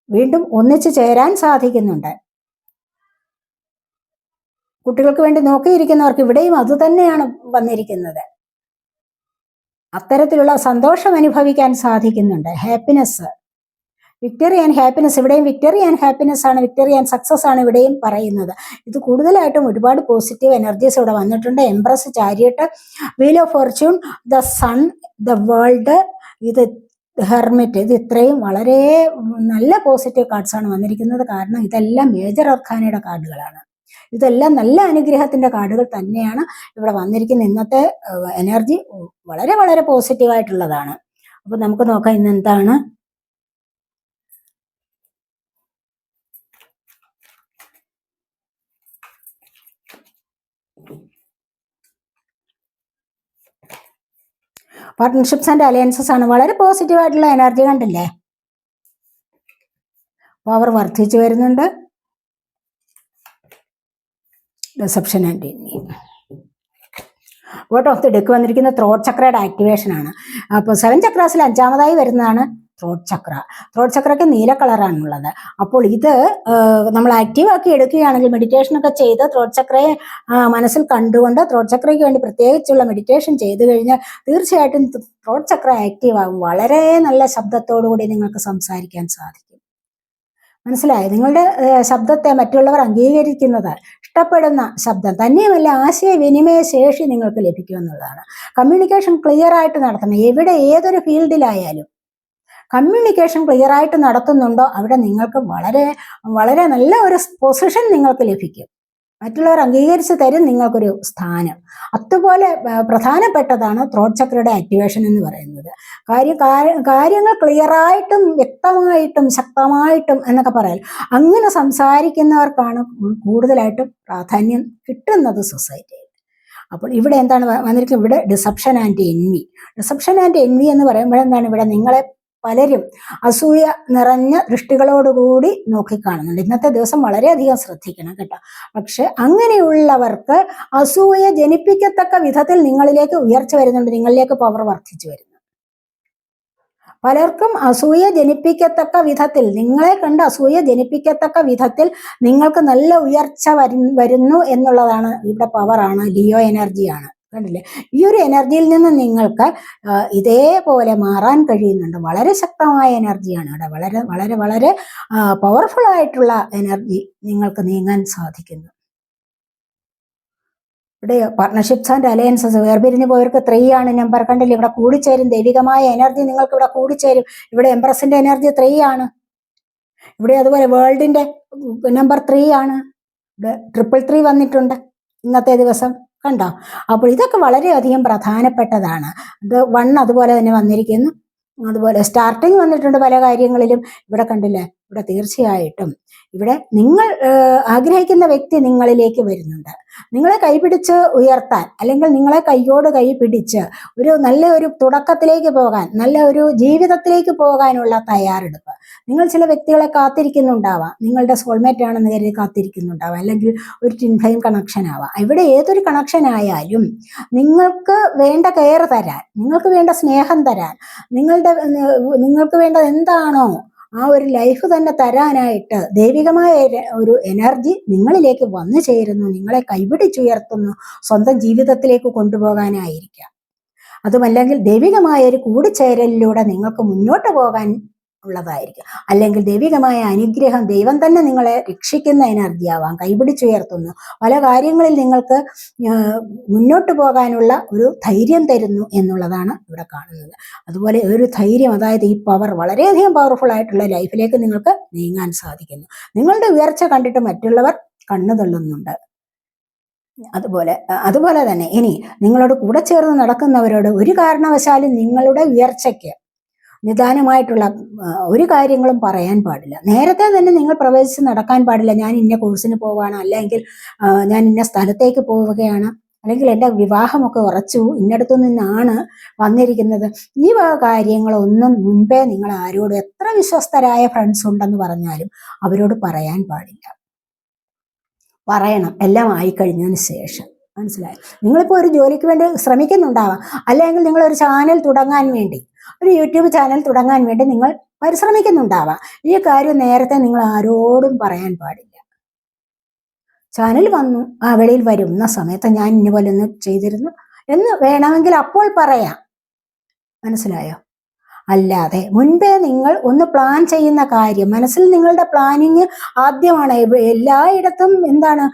വീണ്ടും ഒന്നിച്ചു ചേരാൻ സാധിക്കുന്നുണ്ട്. കുട്ടികൾക്ക് വേണ്ടി നോക്കിയിരിക്കുന്നവർക്ക് ഇവിടെയും അതുതന്നെയാണ് വന്നിരിക്കുന്നത്. അത്തരത്തിലുള്ള സന്തോഷം അനുഭവിക്കാൻ സാധിക്കുന്നുണ്ട്. ഹാപ്പിനെസ്, വിക്ടറി ആൻഡ് ഹാപ്പിനെസ്, ഇവിടെയും വിക്ടറി ആൻഡ് ഹാപ്പിനെസ് ആണ്, വിക്ടറി ആൻഡ് സക്സസ് ആണ് ഇവിടെയും പറയുന്നത്. ഇത് കൂടുതലായിട്ടും ഒരുപാട് പോസിറ്റീവ് എനർജീസ് ഇവിടെ വന്നിട്ടുണ്ട്. Empress, chariot, wheel of fortune, the sun, the world, ഇത് ഹെർമിറ്റ്, ഇത് ഇത്രയും വളരെ നല്ല പോസിറ്റീവ് കാർഡ്സ് ആണ് വന്നിരിക്കുന്നത്. കാരണം ഇതെല്ലാം മേജർ അർക്കാനയുടെ കാർഡുകളാണ്. ഇതെല്ലാം നല്ല അനുഗ്രഹത്തിന്റെ കാർഡുകൾ തന്നെയാണ് ഇവിടെ വന്നിരിക്കുന്ന. ഇന്നത്തെ എനർജി വളരെ വളരെ പോസിറ്റീവായിട്ടുള്ളതാണ്. അപ്പൊ നമുക്ക് നോക്കാം ഇന്ന് എന്താണ്. പാർട്ട്ണർഷിപ്സ് ആൻഡ് അലയൻസസ് ആണ്. വളരെ പോസിറ്റീവായിട്ടുള്ള എനർജി കണ്ടില്ലേ, പവർ വർദ്ധിച്ചു വരുന്നുണ്ട്. Reception and vote of the deck വന്നിരിക്കുന്ന ത്രോട്ട് ചക്രയുടെ ആക്ടിവേഷൻ ആണ്. അപ്പോൾ 7 ചക്രാസിൽ 5ാമതായി വരുന്നതാണ് ത്രോട്ട് ചക്ര. ത്രോട്ട് ചക്രയ്ക്ക് നീല കളറാണുള്ളത്. അപ്പോൾ ഇത് നമ്മൾ ആക്റ്റീവ് ആക്കി എടുക്കുകയാണെങ്കിൽ, മെഡിറ്റേഷൻ ഒക്കെ ചെയ്ത് ത്രോട്ട് ചക്രയെ മനസ്സിൽ കണ്ടുകൊണ്ട് ത്രോട്ട് ചക്രയ്ക്ക് വേണ്ടി പ്രത്യേകിച്ചുള്ള മെഡിറ്റേഷൻ ചെയ്തു കഴിഞ്ഞാൽ തീർച്ചയായിട്ടും ത്രോട്ട് ചക്ര ആക്റ്റീവ് ആകും. വളരെ നല്ല ശബ്ദത്തോടു കൂടി നിങ്ങൾക്ക് സംസാരിക്കാൻ സാധിക്കും. മനസ്സിലായി? നിങ്ങളുടെ ശബ്ദത്തെ മറ്റുള്ളവർ അംഗീകരിക്കുന്നത്, ഇഷ്ടപ്പെടുന്ന ശബ്ദം തന്നെയുമല്ല, ആശയവിനിമയ ശേഷി നിങ്ങൾക്ക് ലഭിക്കുമെന്നുള്ളതാണ്. കമ്മ്യൂണിക്കേഷൻ ക്ലിയർ ആയിട്ട് നടത്തണം. എവിടെ ഏതൊരു ഫീൽഡിലായാലും കമ്മ്യൂണിക്കേഷൻ ക്ലിയർ ആയിട്ട് നടത്തുന്നുണ്ടോ അവിടെ നിങ്ങൾക്ക് വളരെ വളരെ നല്ല ഒരു പൊസിഷൻ നിങ്ങൾക്ക് ലഭിക്കും. മറ്റുള്ളവർ അംഗീകരിച്ച് തരും നിങ്ങൾക്കൊരു സ്ഥാനം. അതുപോലെ പ്രധാനപ്പെട്ടതാണ് ത്രോട്ട് ചക്രയുടെ ആക്ടിവേഷൻ എന്ന് പറയുന്നത്. കാര്യങ്ങൾ ക്ലിയറായിട്ടും വ്യക്തമായിട്ടും ശക്തമായിട്ടും എന്നൊക്കെ പറയാം. അങ്ങനെ സംസാരിക്കുന്നവർക്കാണ് കൂടുതലായിട്ടും പ്രാധാന്യം കിട്ടുന്നത് സൊസൈറ്റിയിൽ. അപ്പോൾ ഇവിടെ എന്താണ് വന്നിരിക്കുന്നത്? ഇവിടെ ഡിസപ്ഷൻ ആൻഡ് എൻവി. ഡിസപ്ഷൻ ആൻഡ് എൻവി എന്ന് പറയുമ്പോൾ എന്താണ്, ഇവിടെ നിങ്ങളെ പലരും അസൂയ നിറഞ്ഞ ദൃഷ്ടികളോടുകൂടി നോക്കിക്കാണുന്നുണ്ട്. ഇന്നത്തെ ദിവസം വളരെയധികം ശ്രദ്ധിക്കണം കേട്ടോ. പക്ഷെ അങ്ങനെയുള്ളവർക്ക് അസൂയ ജനിപ്പിക്കത്തക്ക വിധത്തിൽ നിങ്ങളിലേക്ക് ഉയർച്ച വരുന്നുണ്ട്, നിങ്ങളിലേക്ക് പവർ വർദ്ധിച്ചു വരുന്നു. പലർക്കും അസൂയ ജനിപ്പിക്കത്തക്ക വിധത്തിൽ, നിങ്ങളെ കണ്ട് അസൂയ ജനിപ്പിക്കത്തക്ക വിധത്തിൽ നിങ്ങൾക്ക് നല്ല ഉയർച്ച വരുന്നു എന്നുള്ളതാണ്. ഇവിടെ പവറാണ്, ലിയോ എനർജിയാണ്. കണ്ടില്ലേ? ഈ ഒരു എനർജിയിൽ നിന്ന് നിങ്ങൾക്ക് ഇതേപോലെ മാറാൻ കഴിയുന്നുണ്ട്. വളരെ ശക്തമായ എനർജിയാണ് ഇവിടെ. വളരെ വളരെ വളരെ പവർഫുൾ ആയിട്ടുള്ള എനർജി നിങ്ങൾക്ക് നീങ്ങാൻ സാധിക്കുന്നു. ഇവിടെ പാർട്ട്ണർഷിപ്സ് ആൻഡ് അലയൻസസ്, വേർപിരിഞ്ഞു പോയവർക്ക് 3 ആണ് നമ്പർ. കണ്ടില്ലേ? ഇവിടെ കൂടിച്ചേരും. ദൈവികമായ എനർജി നിങ്ങൾക്ക് ഇവിടെ കൂടിച്ചേരും. ഇവിടെ എംപ്രസിന്റെ എനർജി 3 ആണ്. ഇവിടെ അതുപോലെ വേൾഡിന്റെ നമ്പർ 3 ആണ്. ഇവിടെ 333 വന്നിട്ടുണ്ട് ഇന്നത്തെ ദിവസം. കണ്ടോ? അപ്പോൾ ഇതൊക്കെ വളരെയധികം പ്രധാനപ്പെട്ടതാണ്. ഇത് 1 അതുപോലെ തന്നെ വന്നിരിക്കുന്നു. അതുപോലെ സ്റ്റാർട്ടിങ് വന്നിട്ടുണ്ട് പല കാര്യങ്ങളിലും. ഇവിടെ കണ്ടില്ലേ? ഇവിടെ തീർച്ചയായിട്ടും ഇവിടെ നിങ്ങൾ ആഗ്രഹിക്കുന്ന വ്യക്തി നിങ്ങളിലേക്ക് വരുന്നുണ്ട്. നിങ്ങളെ കൈപിടിച്ച് ഉയർത്താൻ, അല്ലെങ്കിൽ നിങ്ങളെ കൈയോട് കൈ പിടിച്ച് നല്ല ഒരു തുടക്കത്തിലേക്ക് പോകാൻ, നല്ല ഒരു ജീവിതത്തിലേക്ക് പോകാനുള്ള തയ്യാറെടുപ്പ്. നിങ്ങൾ ചില വ്യക്തികളെ കാത്തിരിക്കുന്നുണ്ടാവാം. നിങ്ങളുടെ സോൾമേറ്റ് ആണെന്ന് കരുതി കാത്തിരിക്കുന്നുണ്ടാവാം, അല്ലെങ്കിൽ ഒരു ട്വിൻ ഫ്ലെയിം കണക്ഷൻ ആവാം. ഇവിടെ ഏതൊരു കണക്ഷൻ ആയാലും നിങ്ങൾക്ക് വേണ്ട കെയർ തരാൻ, നിങ്ങൾക്ക് വേണ്ട സ്നേഹം തരാൻ, നിങ്ങൾക്ക് വേണ്ടത് എന്താണോ ആ ഒരു ലൈഫ് തന്നെ തരാനായിട്ട് ദൈവികമായ ഒരു എനർജി നിങ്ങളിലേക്ക് വന്നു ചേരുന്നു. നിങ്ങളെ കൈപിടിച്ചുയർത്തുന്നു, സ്വന്തം ജീവിതത്തിലേക്ക് കൊണ്ടുപോകാനായിരിക്കാം. അതുമല്ലെങ്കിൽ ദൈവികമായ ഒരു കൂടിച്ചേരലിലൂടെ നിങ്ങൾക്ക് മുന്നോട്ട് പോകാൻ ഉള്ളതായിരിക്കും. അല്ലെങ്കിൽ ദൈവികമായ അനുഗ്രഹം, ദൈവം തന്നെ നിങ്ങളെ രക്ഷിക്കുന്ന എനർജി ആവാം, കൈപിടിച്ചുയർത്തുന്നു. പല കാര്യങ്ങളിൽ നിങ്ങൾക്ക് മുന്നോട്ട് പോകാനുള്ള ഒരു ധൈര്യം തരുന്നു എന്നുള്ളതാണ് ഇവിടെ കാണുന്നത്. അതുപോലെ ഒരു ധൈര്യം, അതായത് ഈ പവർ, വളരെയധികം പവർഫുൾ ആയിട്ടുള്ള ലൈഫിലേക്ക് നിങ്ങൾക്ക് നീങ്ങാൻ സാധിക്കുന്നു. നിങ്ങളുടെ ഉയർച്ച കണ്ടിട്ട് മറ്റുള്ളവർ കണ്ണു തള്ളുന്നുണ്ട്. അതുപോലെ തന്നെ ഇനി നിങ്ങളോട് കൂടെ ചേർന്ന് നടക്കുന്നവരോട് ഒരു കാരണവശാലും നിങ്ങളുടെ ഉയർച്ചയ്ക്ക് നിദാനമായിട്ടുള്ള ഒരു കാര്യങ്ങളും പറയാൻ പാടില്ല. നേരത്തെ തന്നെ നിങ്ങൾ പ്രവേശിച്ച് നടക്കാൻ പാടില്ല. ഞാൻ ഇന്ന കോഴ്സിന് പോവുകയാണ്, അല്ലെങ്കിൽ ഞാൻ ഇന്ന സ്ഥലത്തേക്ക് പോവുകയാണ്, അല്ലെങ്കിൽ എൻ്റെ വിവാഹമൊക്കെ ഉറച്ചു, ഇന്നടത്തു നിന്നാണ് വന്നിരിക്കുന്നത്. ഈ കാര്യങ്ങളൊന്നും മുൻപേ നിങ്ങൾ ആരോടും, എത്ര വിശ്വസ്തരായ ഫ്രണ്ട്സ് ഉണ്ടെന്ന് പറഞ്ഞാലും അവരോട് പറയാൻ പാടില്ല. പറയണം എല്ലാം ആയിക്കഴിഞ്ഞതിന് ശേഷം. മനസ്സിലായി? നിങ്ങളിപ്പോൾ ഒരു ജോലിക്ക് വേണ്ടി ശ്രമിക്കുന്നുണ്ടാവാം, അല്ലെങ്കിൽ നിങ്ങളൊരു ചാനൽ തുടങ്ങാൻ വേണ്ടി, ഒരു യൂട്യൂബ് ചാനൽ തുടങ്ങാൻ വേണ്ടി നിങ്ങൾ പരിശ്രമിക്കുന്നുണ്ടാവാം. ഈ കാര്യം നേരത്തെ നിങ്ങൾ ആരോടും പറയാൻ പാടില്ല. ചാനൽ വന്നു, വെളിയിൽ വരുന്ന സമയത്ത് ഞാൻ ഇന്നപോലെ ഒന്ന് ചെയ്തിരുന്നു എന്ന് വേണമെങ്കിൽ അപ്പോൾ പറയാം. മനസ്സിലായോ? അല്ലാതെ മുൻപേ നിങ്ങൾ ഒന്ന് പ്ലാൻ ചെയ്യുന്ന കാര്യം, മനസ്സിൽ നിങ്ങളുടെ പ്ലാനിങ് ആദ്യമാണ്. എല്ലായിടത്തും എന്താണ്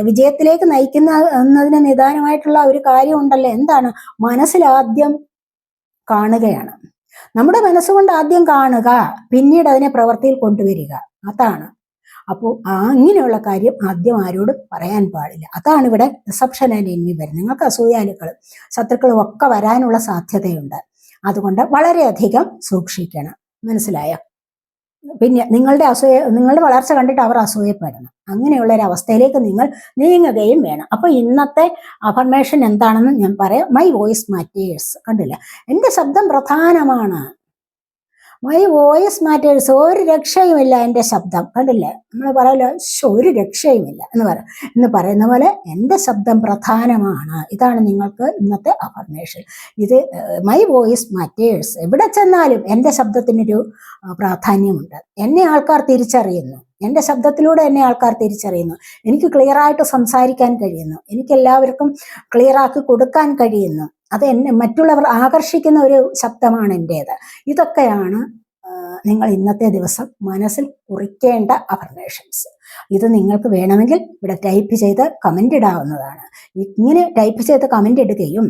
വിജയത്തിലേക്ക് നയിക്കുന്നതിന് നിദാനമായിട്ടുള്ള ഒരു കാര്യം ഉണ്ടല്ലോ, എന്താണ്? മനസ്സിലാദ്യം കാണുകയാണ്. നമ്മുടെ മനസ്സുകൊണ്ട് ആദ്യം കാണുക, പിന്നീട് അതിനെ പ്രവൃത്തിയിൽ കൊണ്ടുവരിക. അതാണ്. അപ്പോൾ ഇങ്ങനെയുള്ള കാര്യം ആദ്യം ആരോടും പറയാൻ പാടില്ല. അതാണ് ഇവിടെ റിസപ്ഷൻ ആൻഡ് envy വരുന്നത്. നിങ്ങൾക്ക് അസൂയാലുക്കളും ശത്രുക്കളും ഒക്കെ വരാനുള്ള സാധ്യതയുണ്ട്. അതുകൊണ്ട് വളരെയധികം സൂക്ഷിക്കണം. മനസ്സിലായോ? പിന്നെ നിങ്ങളുടെ വളർച്ച കണ്ടിട്ട് അവർ അസൂയപ്പെടണം. അങ്ങനെയുള്ള ഒരു അവസ്ഥയിലേക്ക് നിങ്ങൾ നീങ്ങുകയും വേണം. അപ്പൊ ഇന്നത്തെ അഫർമേഷൻ എന്താണെന്ന് ഞാൻ പറയാം. My voice matters. കണ്ടില്ല, എൻ്റെ ശബ്ദം പ്രധാനമാണ്. My voice matters. ഒരു രക്ഷയുമില്ല എൻ്റെ ശബ്ദം. കണ്ടില്ലേ, നമ്മൾ പറയല്ലോ ഒരു രക്ഷയുമില്ല എന്ന് പറയുന്ന പോലെ എൻ്റെ ശബ്ദം പ്രധാനമാണ്. ഇതാണ് നിങ്ങൾക്ക് ഇന്നത്തെ അഫർമേഷൻ. ഇത് മൈ വോയിസ് മാറ്റേഴ്സ്. എവിടെ ചെന്നാലും എൻ്റെ ശബ്ദത്തിനൊരു പ്രാധാന്യമുണ്ട്. എന്നെ ആൾക്കാർ തിരിച്ചറിയുന്നു. എൻ്റെ ശബ്ദത്തിലൂടെ എന്നെ ആൾക്കാർ തിരിച്ചറിയുന്നു. എനിക്ക് ക്ലിയറായിട്ട് സംസാരിക്കാൻ കഴിയുന്നു. എനിക്ക് എല്ലാവർക്കും ക്ലിയറാക്കി കൊടുക്കാൻ കഴിയുന്നു. അത് മറ്റുള്ളവർ ആകർഷിക്കുന്ന ഒരു ശബ്ദമാണ് എൻ്റേത്. ഇതൊക്കെയാണ് നിങ്ങൾ ഇന്നത്തെ ദിവസം മനസ്സിൽ കുറിക്കേണ്ട അഫർമേഷൻസ്. ഇത് നിങ്ങൾക്ക് വേണമെങ്കിൽ ഇവിടെ ടൈപ്പ് ചെയ്ത് കമൻ്റ് ഇടാവുന്നതാണ്. ഇങ്ങനെ ടൈപ്പ് ചെയ്ത് കമൻ്റ് ഇടുകയും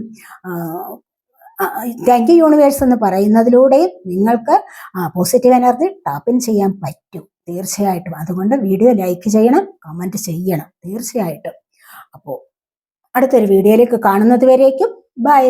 താങ്ക് യു യൂണിവേഴ്സ് എന്ന് പറയുന്നതിലൂടെയും നിങ്ങൾക്ക് പോസിറ്റീവ് എനർജി ടാപ്പിൻ ചെയ്യാൻ പറ്റും തീർച്ചയായിട്ടും. അതുകൊണ്ട് വീഡിയോ ലൈക്ക് ചെയ്യണം, കമൻറ്റ് ചെയ്യണം തീർച്ചയായിട്ടും. അപ്പോൾ അടുത്തൊരു വീഡിയോയിലേക്ക് കാണുന്നത് വരേക്കും ബൈ.